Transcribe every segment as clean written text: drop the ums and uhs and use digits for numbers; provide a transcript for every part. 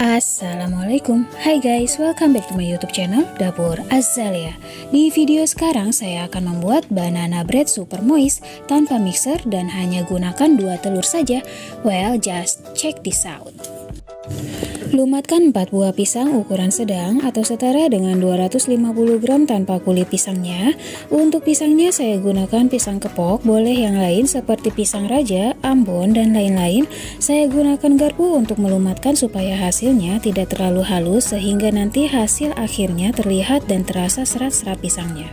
Assalamualaikum, hai guys, welcome back to my YouTube channel Dapur Azalea. Di video sekarang saya akan membuat banana bread super moist tanpa mixer dan hanya gunakan 2 telur saja. Well, just check this out. Lumatkan 4 buah pisang ukuran sedang atau setara dengan 250 gram tanpa kulit pisangnya. Untuk pisangnya saya gunakan pisang kepok, boleh yang lain seperti pisang raja, ambon, dan lain-lain. Saya gunakan garpu untuk melumatkan supaya hasilnya tidak terlalu halus sehingga nanti hasil akhirnya terlihat dan terasa serat-serat pisangnya.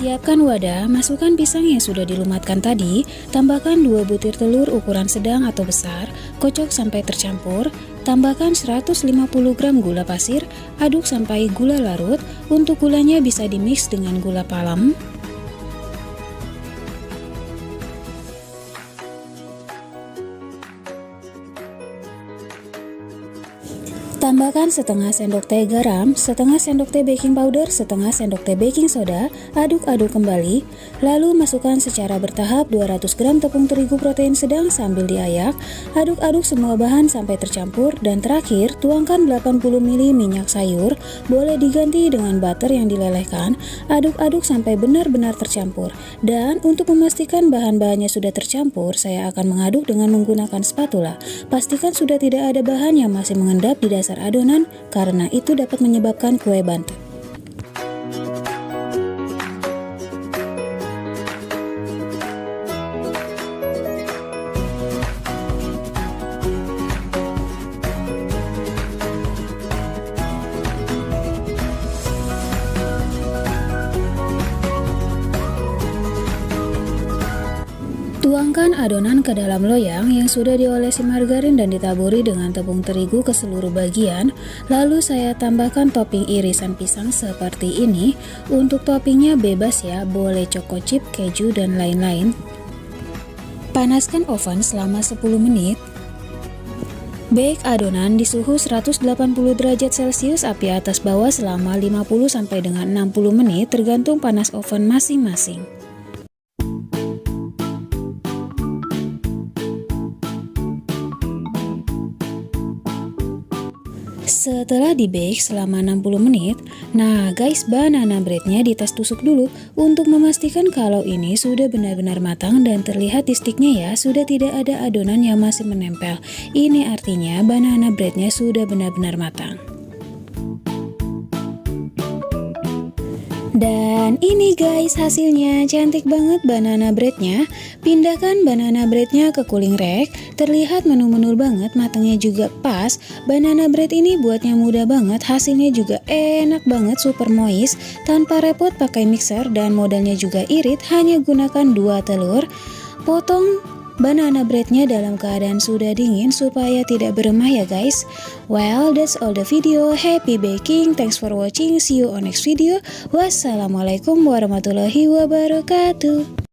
Siapkan wadah, masukkan pisang yang sudah dilumatkan tadi, tambahkan 2 butir telur ukuran sedang atau besar, kocok sampai tercampur, tambahkan 150 gram gula pasir, aduk sampai gula larut. Untuk gulanya bisa dimix dengan gula palem. Tambahkan setengah sendok teh garam, setengah sendok teh baking powder, setengah sendok teh baking soda, aduk-aduk kembali, lalu masukkan secara bertahap 200 gram tepung terigu protein sedang sambil diayak, aduk-aduk semua bahan sampai tercampur, dan terakhir tuangkan 80 ml minyak sayur, boleh diganti dengan butter yang dilelehkan, aduk-aduk sampai benar-benar tercampur. Dan untuk memastikan bahan-bahannya sudah tercampur, saya akan mengaduk dengan menggunakan spatula. Pastikan sudah tidak ada bahan yang masih mengendap di dasar adonan, karena itu dapat menyebabkan kue bantet. Tuangkan adonan ke dalam loyang yang sudah diolesi margarin dan ditaburi dengan tepung terigu ke seluruh bagian. Lalu saya tambahkan topping irisan pisang seperti ini. Untuk toppingnya bebas ya, boleh choco chip, keju, dan lain-lain. Panaskan oven selama 10 menit. Bake adonan di suhu 180 derajat Celcius api atas bawah selama 50 sampai dengan 60 menit tergantung panas oven masing-masing. Setelah di-bake selama 60 menit, nah guys, banana breadnya dites tusuk dulu untuk memastikan kalau ini sudah benar-benar matang dan terlihat di sticknya ya, sudah tidak ada adonan yang masih menempel. Ini artinya banana breadnya sudah benar-benar matang. Dan ini guys hasilnya, cantik banget banana breadnya. Pindahkan banana breadnya ke cooling rack, terlihat menul-menul banget, matangnya juga pas. Banana bread ini buatnya mudah banget, hasilnya juga enak banget, super moist, tanpa repot pakai mixer, dan modelnya juga irit, hanya gunakan 2 telur. Potong banana breadnya dalam keadaan sudah dingin supaya tidak beremah ya guys. Well, that's all the video. Happy baking, thanks for watching, see you on next video. Wassalamualaikum warahmatullahi wabarakatuh.